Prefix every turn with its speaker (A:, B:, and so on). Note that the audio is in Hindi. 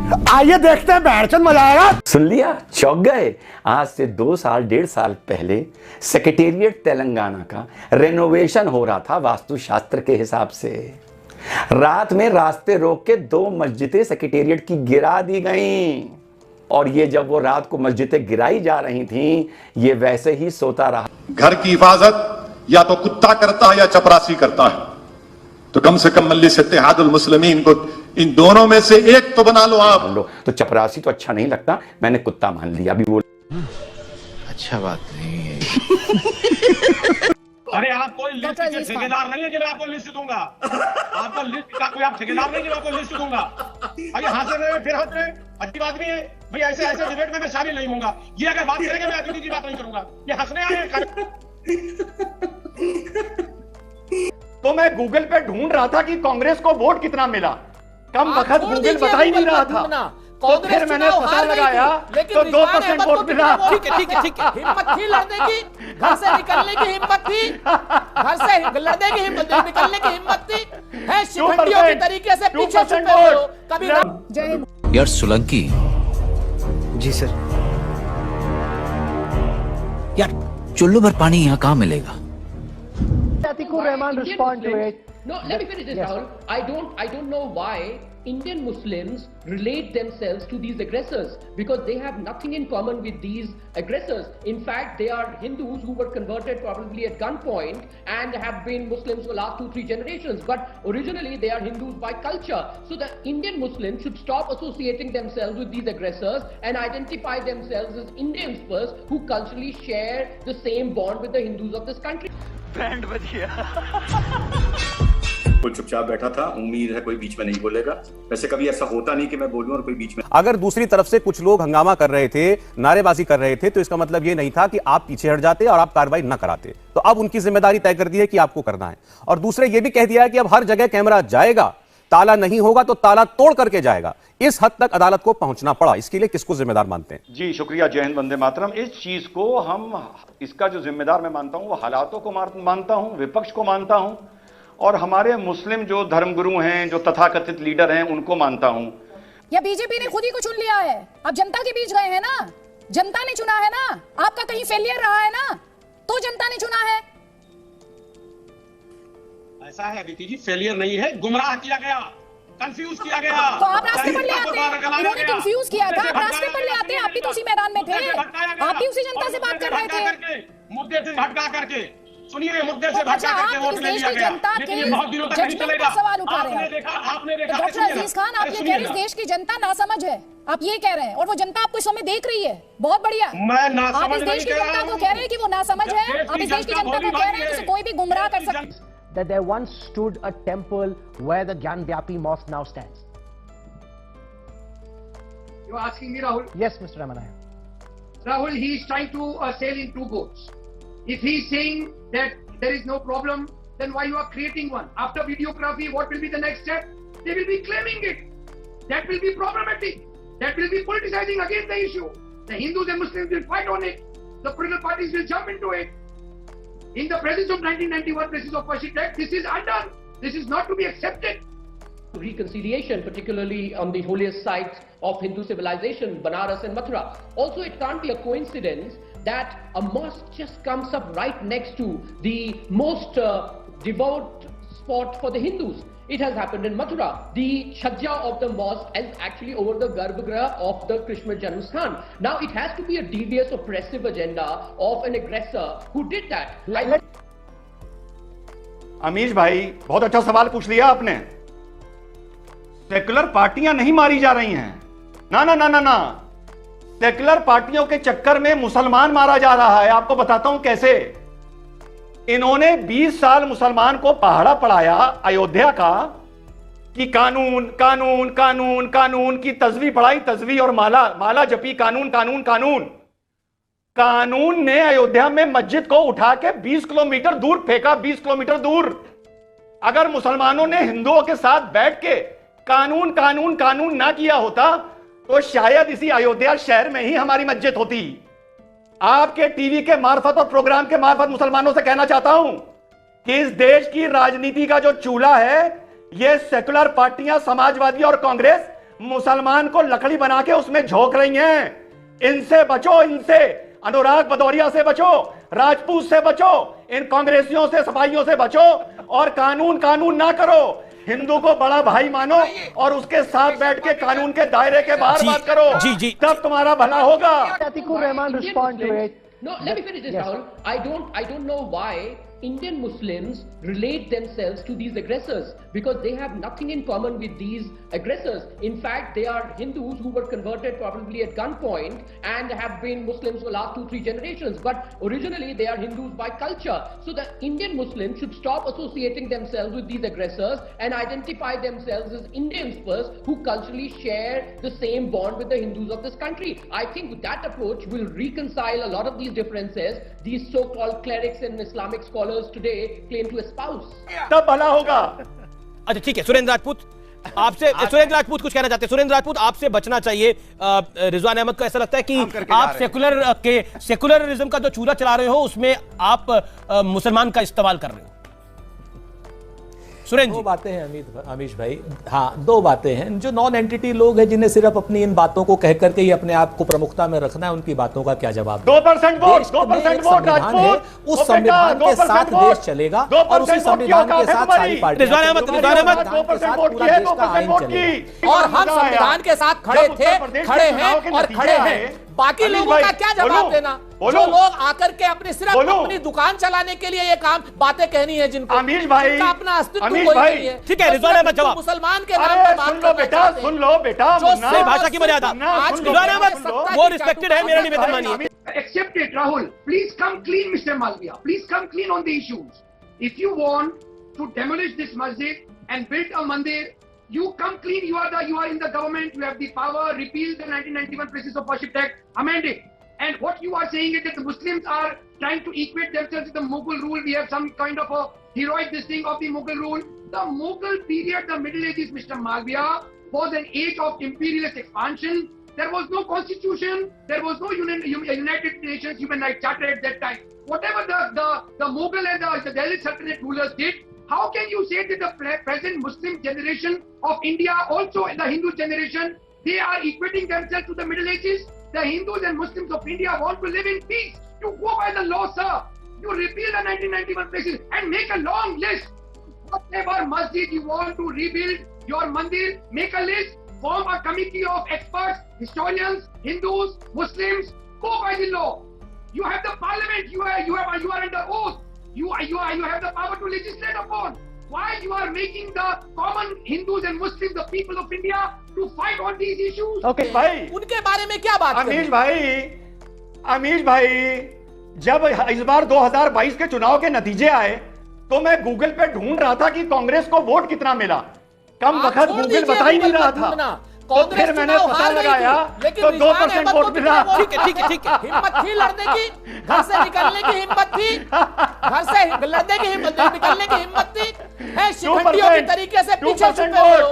A: आइए देखते हैं बहरचंद मजा आएगा।
B: सुन लिया, चौंक गए। आज से 2 साल 1.5 साल पहले सेक्रेटेरिएट तेलंगाना का रेनोवेशन हो रहा था वास्तुशास्त्र के हिसाब से। रात में रास्ते रोक के 2 मस्जिदें सेक्रेटेरिएट की गिरा दी गईं। और ये जब वो रात को मस्जिदें गिराई जा रही थीं, ये वैसे ही सोता रहा।
C: घर की हिफाजत या तो कुत्ता करता है या चपरासी करता है, तो कम से कम मजलिस इत्तेहादुल मुस्लिमीन को इन दोनों में से एक तो बना लो आप।
B: लो तो चपरासी तो अच्छा नहीं लगता, मैंने कुत्ता मान लिया। अभी वो
D: अच्छा बात नहीं है।
E: अरे आप कोई लिस्ट के ठेकेदार नहीं है कि मैं आपको लिस्ट दूंगा। आपका लिस्ट का कोई आप ठेकेदार नहीं कि मैं आपको लिस्ट दूंगा। अरे हंस रहे फिर हंस रहे, अच्छी बात भी है भाई। ऐसे ऐसे डिबेट में मैं शामिल नहीं होऊंगा। ये अगर बात करेंगे मैं अतिथि की बात नहीं करूंगा। ये हंसने आए हैं।
A: तो मैं गूगल पे ढूंढ रहा था कि कांग्रेस को वोट कितना मिला। कम वक्त गूगल बता ही नहीं रहा था, तो फिर मैंने पता लगाया तो 2% वोट मिला।
F: ठीक है ठीक है ठीक है। हिम्मत थी लड़ने की, घर से निकलने की हिम्मत थी, घर से लड़ने की हिम्मत, निकलने की हिम्मत थी। है शिखंडियों की तरीके से पीछे छुपे हुए हो कभी। जय हिंद।
D: यार सोलंकी
G: जी सर।
D: यार चुल्लू भर पानी यहाँ कहाँ मिलेगा?
H: Atikur Rahman respond to it. No, let me finish this, Rahul. I don't know why Indian Muslims relate themselves to these aggressors, because they have nothing in common with these aggressors. In fact, they are Hindus who were converted probably at gunpoint and have been Muslims for the last 2-3 generations. But originally they are Hindus by culture. So the Indian Muslims should stop associating themselves with these aggressors and identify themselves as Indians first, who culturally share the same bond with the Hindus of this country.
A: Band बज गया।
C: कोई चुपचाप बैठा था, उम्मीद है कोई बीच में नहीं बोलेगा। वैसे कभी ऐसा होता नहीं कि मैं बोलूं और कोई बीच में।
I: अगर दूसरी तरफ से कुछ लोग हंगामा कर रहे थे, नारेबाजी कर रहे थे, तो इसका मतलब यह नहीं था कि आप पीछे हट जाते और आप कार्रवाई न कराते। तो अब उनकी जिम्मेदारी तय कर दी है कि आपको करना है। और दूसरे ये भी कह दिया है कि अब हर जगह कैमरा जाएगा, ताला नहीं होगा तो ताला तोड़ करके जाएगा। इस हद तक अदालत को पहुंचना पड़ा। इसके लिए किसको जिम्मेदार मानते हैं?
J: जी शुक्रिया, जय हिंद, वंदे मातरम। इस चीज को हम, इसका जो जिम्मेदार मैं मानता हूं वो हालातों को मानता हूं, विपक्ष को मानता हूं, और हमारे मुस्लिम जो धर्मगुरु हैं, जो तथाकथित लीडर हैं, उनको मानता हूं।
K: या बीजेपी ने खुद ही को चुन लिया है, अब जनता के बीच गए हैं ना, जनता ने चुना है ना। आपका कहीं फेलियर रहा है ना, तो जनता ने चुना है।
E: ऐसा है अदिति जी, फेलियर नहीं है, गुमराह किया गया, कंफ्यूज किया गया।
K: तो आप रास्ते पर ले आते, उन्होंने कंफ्यूज किया था, आप रास्ते पर ले आते, आप भी तो उसी मैदान में थे, आप भी उसी जनता से बात कर रहे थे।
E: मुद्दे से भटका करके, सुनिए, मुद्दे से भटका करके वोट ले लिया गया, लेकिन ये बहुत दिनों तक नहीं चलेगा।
K: सवाल उठा रहे हैं।
E: आपने देखा
K: डॉक्टर अजीज खान, आप ये कह रहे हैं इस देश की जनता नासमझ है, आप ये कह रहे हैं, और वो जनता आपको इस समय देख रही है। बहुत बढ़िया। आप इस देश की जनता को कह रहे हैं कि वो नासमझ है, आप इस देश की जनता को कह रहे हैं कि कोई भी गुमराह कर सकता है।
H: That there once stood a temple where the Gyanvapi mosque now stands.
E: You are asking me, Rahul?
H: Yes, Mr. Ramanaya.
E: Rahul, he is trying to sail in 2 boats. If he is saying that there is no problem, then why you are creating one? After videography, what will be the next step? They will be claiming it. That will be problematic. That will be politicizing against the issue. The Hindus and Muslims will fight on it. The political parties will jump into it. In the presence of 1991 Presence of Percy Act, this is undone. This is not to be accepted.
H: Reconciliation, particularly on the holiest sites of Hindu civilization, Banaras and Mathura. Also, it can't be a coincidence that a mosque just comes up right next to the most devout spot for the Hindus. It has happened in Mathura. The Chhajja of the mosque is actually over the Garbhagriha of the Krishna Janmasthan. Now it has to be a devious, oppressive agenda of an aggressor who did that.
A: Amish भाई, बहुत अच्छा सवाल पूछ लिया आपने। सेकुलर पार्टियां नहीं मारी जा रही हैं, ना ना ना ना ना। सेकुलर पार्टियों के चक्कर में मुसलमान मारा जा रहा है। आपको बताता हूं कैसे। इन्होंने 20 साल मुसलमान को पहाड़ा पढ़ाया अयोध्या का कि कानून कानून कानून कानून की तस्वीर पढ़ाई, तस्वीर और माला माला जपी, कानून कानून कानून। कानून ने अयोध्या में मस्जिद को उठा के 20 किलोमीटर दूर फेंका, 20 किलोमीटर दूर। अगर मुसलमानों ने हिंदुओं के साथ बैठ के कानून कानून कानून ना किया होता तो शायद इसी अयोध्या शहर में ही हमारी मस्जिद होती। आपके टीवी के मार्फत और प्रोग्राम के मार्फत मुसलमानों से कहना चाहता हूं कि इस देश की राजनीति का जो चूल्हा है, ये सेकुलर पार्टियां, समाजवादी और कांग्रेस मुसलमान को लकड़ी बना के उसमें झोंक रही हैं। इनसे बचो, इनसे अनुराग भदौरिया से बचो, राजपूत से बचो, इन कांग्रेसियों से, सफाइयों से बचो और कानून ना करो। हिंदू को बड़ा भाई मानो और उसके साथ बैठ के कानून के दायरे के बाहर बात करो, तब तुम्हारा भला होगा।
H: No, let me finish this, Rahul. I don't know why Indian Muslims relate themselves to these aggressors, because they have nothing in common with these aggressors. In fact, they are Hindus who were converted probably at gunpoint and have been Muslims for the last 2-3 generations. But originally they are Hindus by culture. So the Indian Muslims should stop associating themselves with these aggressors and identify themselves as Indians first, who culturally share the same bond with the Hindus of this country. I think that approach will reconcile a lot of these differences these so-called clerics and Islamic scholars today claim to espouse.
A: तब भला होगा।
F: अच्छा ठीक है, सुरेंद्र राजपूत आपसे, सुरेंद्र राजपूत कुछ कहना चाहते हैं। सुरेंद्र राजपूत, आपसे बचना चाहिए। रिजवान अहमद को ऐसा लगता है कि आप सेकुलरिज्म का जो चूल्हा चला रहे हो उसमें आप मुसलमान का इस्तेमाल कर रहे हो। सुरेंद्र,
L: दो बातें हैं अमीश भाई। हाँ, दो बातें हैं। जो नॉन एंटिटी लोग हैं जिन्हें सिर्फ अपनी इन बातों को कह करके ही अपने आप को प्रमुखता में रखना है, उनकी बातों का क्या जवाब?
A: 2% वोट, 2% वोट राजपूत,
L: उस संविधान के साथ देश चलेगा और उसी संविधान के साथ सारी पार्टियां,
F: रिजवान अहमद,
L: और हम संविधान के साथ खड़े थे, खड़े हैं और खड़े हैं। बाकी लोगों का क्या जवाब देना? जो लोग आकर के अपनी सिर्फ अपनी दुकान चलाने के लिए ये काम बातें कहनी है, जिनको
A: अमीश भाई,
L: अपना अस्तित्व कोई नहीं है।
F: ठीक है, रिजवान अहमद जवाब।
L: मुसलमान के नाम पे बात करना चाहते हैं।
A: सुन लो बेटा,
F: भाषा की मर्यादा। रिजवान अहमद वो रिस्पेक्टेड है, मेरा निवेदन मानिए।
E: Accept it, Rahul. Please come clean, Mr. Malviya. Please come clean on the issues. If you want to demolish this masjid and build a mandir, you come clean. You are in the government. You have the power. Repeal the 1991 Places of Worship Act. Amend it. And what you are saying is that the Muslims are trying to equate themselves with the Mughal rule. We have some kind of a heroic this thing of the Mughal rule. The Mughal period, the Middle Ages, Mr. Malviya, was an age of imperialist expansion. There was no constitution. There was no United Nations Human Rights Charter at that time. Whatever the Mughal and the Delhi Sultanate rulers did, how can you say that the present Muslim generation of India, also the Hindu generation, they are equating themselves to the Middle Ages? The Hindus and Muslims of India want to live in peace. You go by the law, sir. You repeal the 1991 places and make a long list. Whatever masjid you want to rebuild, your mandir, make a list. Form a committee of experts, historians, Hindus, Muslims. Go by the law. You have the parliament. You are under oath. You have the power to legislate upon. Why you are making the common Hindus and Muslims, the people of India, to fight on these issues?
A: Okay, भाई,
L: उनके बारे में क्या बात?
A: अमीश भाई, जब इस बार 2022 के चुनाव के नतीजे आए तो मैं गूगल पे ढूंढ रहा था कि कांग्रेस को वोट कितना मिला। कम वक्त गूगल बता ही नहीं रहा था, तो फिर मैंने पता लगाया तो 2% वोट मिला।
F: ठीक है।
L: हिम्मत थी लड़ने की, घर से निकलने की हिम्मत थी, घर से लड़ने की हिम्मत, निकलने की हिम्मत थी। है शिखंडियों के तरीके से पीछे छुपे हुए हो।